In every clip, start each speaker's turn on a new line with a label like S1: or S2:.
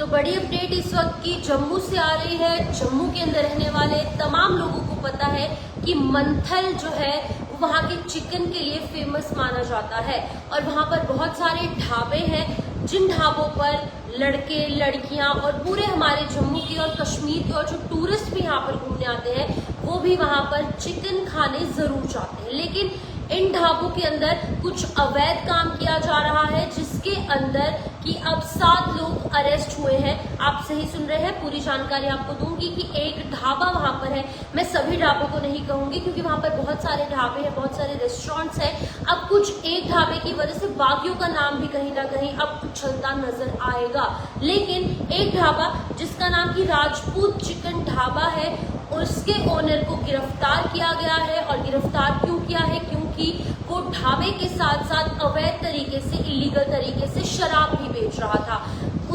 S1: बड़ी अपडेट इस वक्त की जम्मू से आ रही है। जम्मू के अंदर रहने वाले तमाम लोगों को पता है कि मंथल जो है वहाँ के चिकन के लिए फेमस माना जाता है और वहाँ पर बहुत सारे ढाबे हैं जिन ढाबों पर लड़के लड़कियां और पूरे हमारे जम्मू के और कश्मीर के और जो टूरिस्ट भी यहाँ पर घूमने आते हैं वो भी वहाँ पर चिकन खाने जरूर जाते हैं। लेकिन इन ढाबों के अंदर कुछ अवैध काम किया जा रहा है जिसके अंदर कि अब 7 लोग अरेस्ट हुए हैं। आप सही सुन रहे हैं, पूरी जानकारी आपको दूंगी कि एक ढाबा वहां पर है। मैं सभी ढाबों को नहीं कहूंगी क्योंकि वहां पर बहुत सारे ढाबे हैं, बहुत सारे रेस्टोरेंट्स हैं। अब कुछ एक ढाबे की वजह से बाकियों का नाम भी कहीं ना कहीं अब उछलता नजर आएगा। लेकिन एक ढाबा जिसका नाम की राजपूत चिकन ढाबा है उसके ओनर को गिरफ्तार किया गया है। और गिरफ्तार क्यों किया है? क्योंकि वो ढाबे के साथ साथ अवैध तरीके से, इलीगल तरीके से शराब भी बेच रहा था।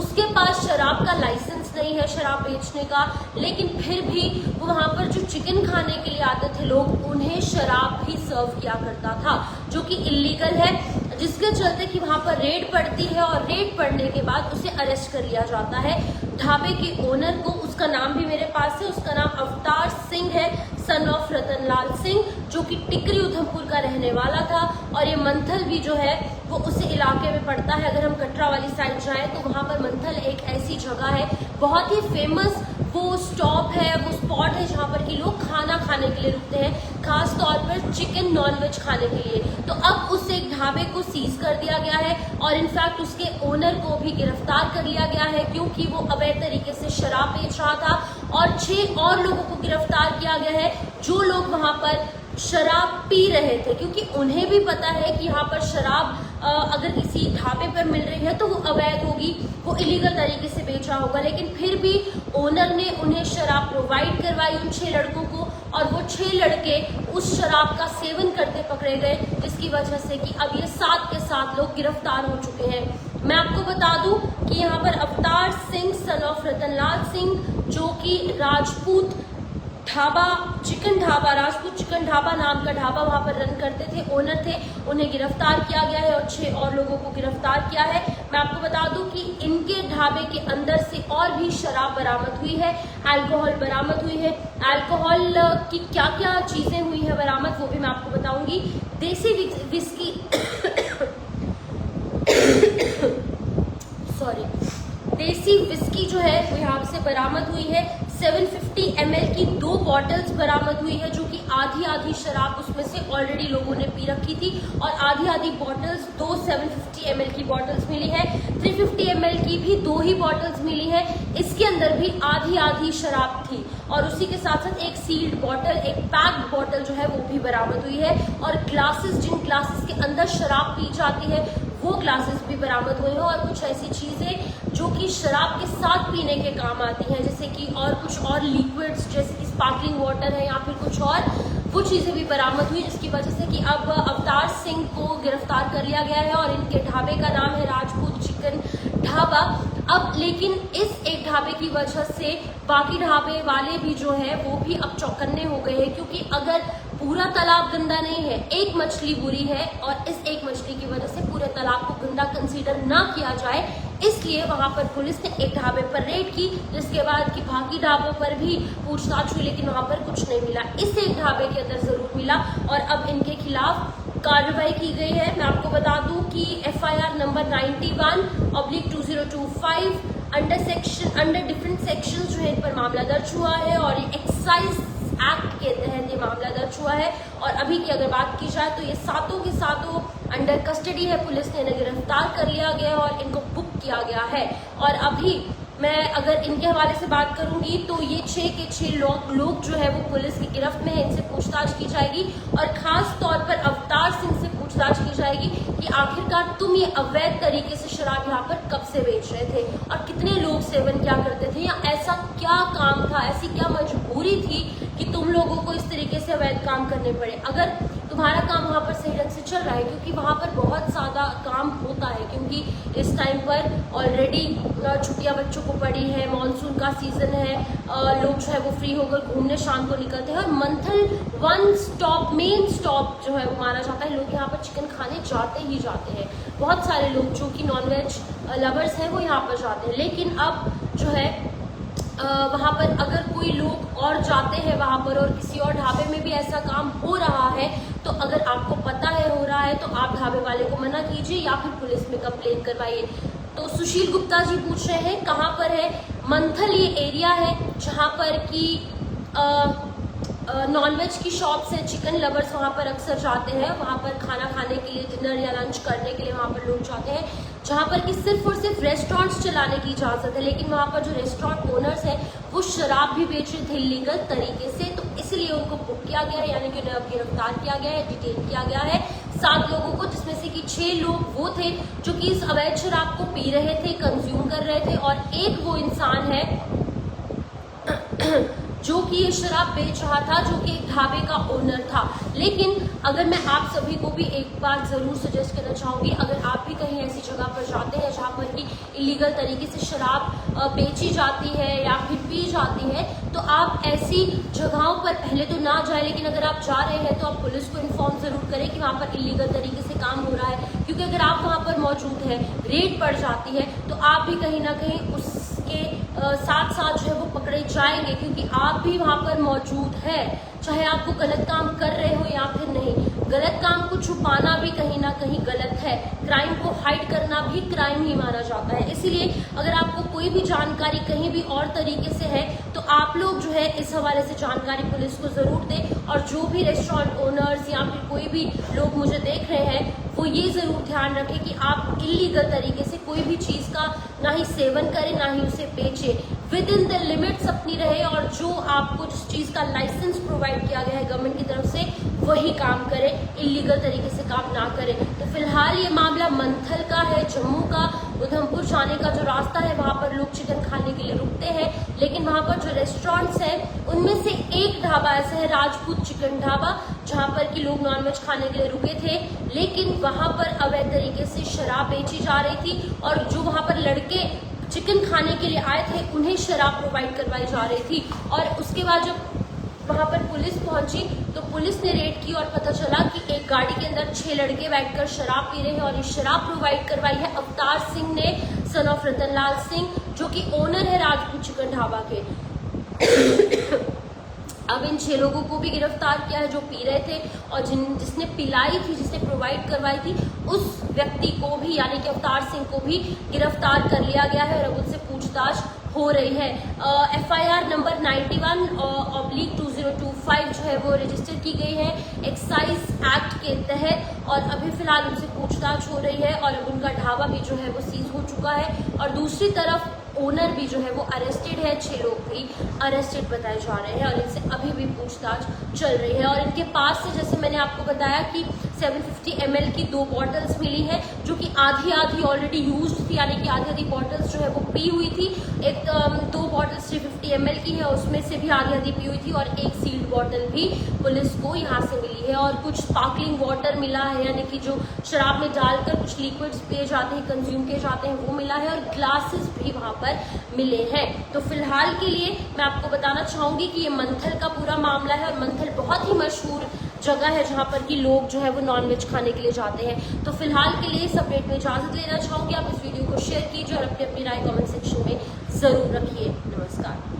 S1: उसके पास शराब का लाइसेंस नहीं है शराब बेचने का, लेकिन फिर भी वो वहां पर जो चिकन खाने के लिए आते थे लोग उन्हें शराब भी सर्व किया करता था जो कि इलीगल है, जिसके चलते कि वहां पर रेड पड़ती है और रेड पड़ने के बाद उसे अरेस्ट कर लिया जाता है। ढाबे के ओनर को, उसका नाम भी मेरे पास है, उसका नाम अवतार सिंह है, सन ऑफ रतनलाल सिंह, जो कि टिकरी उधमपुर का रहने वाला था। और ये मंथल भी जो है वो उसी इलाके में पड़ता है। अगर हम कटरा वाली साइड जाएं तो वहां पर मंथल एक ऐसी जगह है, बहुत ही फेमस वो स्टॉप है, वो स्पॉट है जहाँ पर कि लोग खाना खाने के लिए रुकते हैं, खास तौर पर चिकन नॉनवेज खाने के लिए। तो अब उस एक ढाबे को सीज कर दिया गया है और इनफैक्ट उसके ओनर को भी गिरफ्तार कर लिया गया है क्योंकि वो अवैध तरीके से शराब बेच रहा था। और 6 और लोगों को गिरफ्तार किया गया है जो लोग वहां पर शराब पी रहे थे, क्योंकि उन्हें भी पता है कि यहाँ पर शराब अगर किसी ढाबे पर मिल रही है तो वो अवैध होगी, वो इलीगल तरीके से बेच रहा होगा। लेकिन फिर भी ओनर ने उन्हें शराब प्रोवाइड करवाई उन 6 लड़कों को और वो 6 लड़के उस शराब का सेवन करते पकड़े गए, जिसकी वजह से कि अब ये 7 के 7 लोग गिरफ्तार हो चुके हैं। मैं आपको बता दूं कि यहाँ पर अवतार सिंह सन ऑफ रतनलाल सिंह जो कि राजपूत ढाबा चिकन ढाबा, राजपूत चिकन ढाबा नाम का ढाबा वहां पर रन करते थे, ओनर थे, उन्हें गिरफ्तार किया गया है और 6 और लोगों को गिरफ्तार किया है। मैं आपको बता दूं कि इनके ढाबे के अंदर से और भी शराब बरामद हुई है, अल्कोहल बरामद हुई है। अल्कोहल की क्या क्या चीजें हुई है बरामद वो भी मैं आपको बताऊंगी। देसी विस्की देसी विस्की जो है वो यहाँ से बरामद हुई है। 750 ml की 2 बॉटल्स बरामद हुई है जो कि आधी शराब उसमें से ऑलरेडी लोगों ने पी रखी थी और आधी बॉटल्स 2 750 ml की बॉटल्स मिली है। 350 ml की भी 2 ही बॉटल्स मिली है, इसके अंदर भी आधी शराब थी। और उसी के साथ साथ एक सील्ड बॉटल, एक पैक्ड बॉटल जो है वो भी बरामद हुई है। और ग्लासेस, जिन ग्लासेस के अंदर शराब पी जाती है वो ग्लासेस भी बरामद हुए हैं। और कुछ ऐसी चीजें जो कि शराब के साथ पीने के काम आती हैं, जैसे कि और कुछ और लिक्विड्स जैसे कि स्पार्कलिंग वाटर है या फिर कुछ और, वो चीजें भी बरामद हुई, जिसकी वजह से कि अब अवतार सिंह को गिरफ्तार कर लिया गया है और इनके ढाबे का नाम है राजपूत चिकन ढाबा। अब लेकिन इस एक ढाबे की वजह से बाकी ढाबे वाले भी जो है वो भी अब चौकन्ने हो गए हैं, क्योंकि अगर पूरा तालाब गंदा नहीं है, एक मछली बुरी है और इस एक मछली की वजह से पूरे तालाब को गंदा कंसीडर ना किया जाए, इसलिए वहां पर पुलिस ने एक ढाबे पर रेड की, जिसके बाद कि बाकी ढाबों पर भी पूछताछ हुई लेकिन वहां पर कुछ नहीं मिला। इस एक ढाबे के अंदर जरूर मिला और अब इनके खिलाफ कार्रवाई की गई है। मैं आपको बता दूं कि FIR number 91/2025 under different section जो है इन पर मामला दर्ज हुआ है और ये एक्साइज एक्ट के तहत ये मामला दर्ज हुआ है। और अभी की अगर बात की जाए तो ये 7 के 7 अंडर कस्टडी है, पुलिस ने इन्हें गिरफ्तार कर लिया गया और इनको बुक किया गया है। और अभी मैं अगर इनके हवाले से बात करूंगी तो ये 6 के 6 लोग जो है वो पुलिस की गिरफ्त में है, इनसे पूछताछ की जाएगी और खास तौर पर अवतार सिंह से पूछताछ की जाएगी कि आखिरकार तुम ये अवैध तरीके से शराब यहाँ पर कब से बेच रहे थे और कितने लोग सेवन क्या करते थे, या ऐसा क्या काम था, ऐसी क्या मजबूरी थी कि तुम लोगों को इस तरीके से अवैध काम करने पड़े। अगर तुम्हारा काम वहाँ पर सही ढंग से चल रहा है, क्योंकि वहाँ पर बहुत ज़्यादा काम होता है, क्योंकि इस टाइम पर ऑलरेडी छुट्टियाँ बच्चों को पड़ी है, मानसून का सीजन है, लोग जो है वो फ्री होकर घूमने शाम को निकलते हैं और मंथल मेन स्टॉप जो है वो माना जाता है। लोग यहाँ पर चिकन खाने जाते ही जाते हैं, बहुत सारे लोग जो कि नॉनवेज लवर्स हैं वो यहाँ पर जाते हैं। लेकिन अब जो है वहां पर अगर कोई लोग और जाते हैं वहां पर और किसी और ढाबे में भी ऐसा काम हो रहा है, तो अगर आपको पता है हो रहा है तो आप ढाबे वाले को मना कीजिए या फिर पुलिस में कंप्लेन करवाइए। तो सुशील गुप्ता जी पूछ रहे हैं कहाँ पर है मंथल। ये एरिया है जहाँ पर कि नॉनवेज की शॉप्स है, चिकन लवर्स वहाँ पर अक्सर जाते हैं, वहाँ पर खाना खाने के लिए, डिनर या लंच करने के लिए वहाँ पर लोग जाते हैं, जहाँ पर कि सिर्फ और सिर्फ रेस्टोरेंट्स चलाने की इजाज़त है। लेकिन वहाँ पर जो रेस्टोरेंट ओनर्स हैं वो शराब भी बेच रहे थे इलीगल तरीके से, तो इसलिए उनको बुक किया गया है, यानी कि उन्हें अब गिरफ्तार किया गया है, डिटेन किया गया है 7 लोगों को, जिसमें से कि 6 लोग वो थे जो कि इस अवैध शराब को पी रहे थे, कंज्यूम कर रहे थे, और एक वो इंसान है जो कि ये शराब बेच रहा था, जो कि एक ढाबे का ओनर था। लेकिन अगर मैं आप सभी को भी एक बात जरूर सजेस्ट करना चाहूंगी, अगर आप भी कहीं ऐसी जगह पर जाते हैं जहां पर कि इलीगल तरीके से शराब बेची जाती है या फिर पी जाती है, तो आप ऐसी जगहों पर पहले तो ना जाए, लेकिन अगर आप जा रहे हैं तो आप पुलिस को इन्फॉर्म जरूर करें कि वहां पर इलीगल तरीके से काम हो रहा है, क्योंकि अगर आप वहां पर मौजूद हैं, रेड पड़ जाती है, तो आप भी कहीं ना कहीं उसके साथ साथ जो है वो पकड़े जाएंगे, क्योंकि आप भी वहां पर मौजूद है, चाहे आप वो गलत काम कर रहे हो या फिर नहीं। गलत काम को छुपाना भी कहीं ना कहीं गलत है, क्राइम को हाइड करना भी क्राइम ही माना जाता है। इसीलिए अगर आपको कोई भी जानकारी कहीं भी और तरीके से है तो आप लोग जो है इस हवाले से जानकारी पुलिस को जरूर दें, और जो भी रेस्टोरेंट ओनर्स या फिर कोई भी लोग मुझे देख रहे हैं वो ये जरूर ध्यान रखें कि आप इलीगल तरीके से कोई भी चीज का ना ही सेवन करें ना ही उसे बेचें, विद इन द लिमिट्स अपनी रहे, और जो आपको जिस चीज का लाइसेंस प्रोवाइड किया गया है गवर्नमेंट की तरफ से वही काम करें, इलीगल तरीके से काम ना करें। तो फिलहाल ये मामला मंथल का है, जम्मू का। उधमपुर जाने का जो रास्ता है वहां पर लोग चिकन खाने के लिए रुकते हैं, लेकिन वहां पर जो रेस्टोरेंट्स हैं उनमें से एक ढाबा ऐसा है, राजपूत चिकन ढाबा, जहां पर कि लोग नॉनवेज खाने के लिए रुके थे, लेकिन वहां पर अवैध तरीके से शराब बेची जा रही थी, और जो वहां पर लड़के चिकन खाने के लिए आए थे उन्हें शराब प्रोवाइड करवाई जा रही थी। और उसके बाद जब वहां पर पुलिस पहुंची तो पुलिस ने रेड की और पता चला कि एक गाड़ी के अंदर 6 लड़के बैठकर शराब पी रहे हैं, और ये शराब प्रोवाइड करवाई है अवतार सिंह ने, सन ऑफ रतनलाल सिंह, जो कि ओनर है राजपूत चिकन ढाबा के। अब इन 6 लोगों को भी गिरफ्तार किया है जो पी रहे थे, और जिसने पिलाई थी, जिसने प्रोवाइड करवाई थी, उस व्यक्ति को भी यानी कि अवतार सिंह को भी गिरफ्तार कर लिया गया है, और अब उनसे पूछताछ हो रही है। FIR नंबर 91/2025 जो है वो रजिस्टर की गई है एक्साइज एक्ट के तहत, और अभी फिलहाल उनसे पूछताछ हो रही है, और अब उनका ढाबा भी जो है वो सीज हो चुका है, और दूसरी तरफ ओनर भी जो है वो अरेस्टेड है, 6 लोग भी अरेस्टेड बताए जा रहे हैं, और इनसे अभी भी पूछताछ चल रही है। और इनके पास से जैसे मैंने आपको बताया कि 750 ml की 2 बॉटल्स मिली है, जो कि आधी ऑलरेडी यूज्ड थी, यानी कि आधी बॉटल्स जो है वो पी हुई थी। एक 2 बॉटल्स 350 ml की है, उसमें से भी आधी पी हुई थी, और एक सील्ड बॉटल भी पुलिस को यहाँ से मिली है, और कुछ स्पार्कलिंग वाटर मिला है, यानी कि जो शराब में डालकर कुछ लिक्विड्स पिए जाते हैं, कंज्यूम किए जाते हैं, वो मिला है, और ग्लासेस भी वहां पर मिले हैं। तो फिलहाल के लिए मैं आपको बताना चाहूंगी कि ये मंथल का पूरा मामला है, और मंथल बहुत ही मशहूर जगह है जहां पर कि लोग जो है वो नॉनवेज खाने के लिए जाते हैं। तो फिलहाल के लिए इस अपडेट में इजाजत लेना चाहूंगी। आप इस वीडियो को शेयर कीजिए और अपनी राय कमेंट सेक्शन में जरूर रखिए। नमस्कार।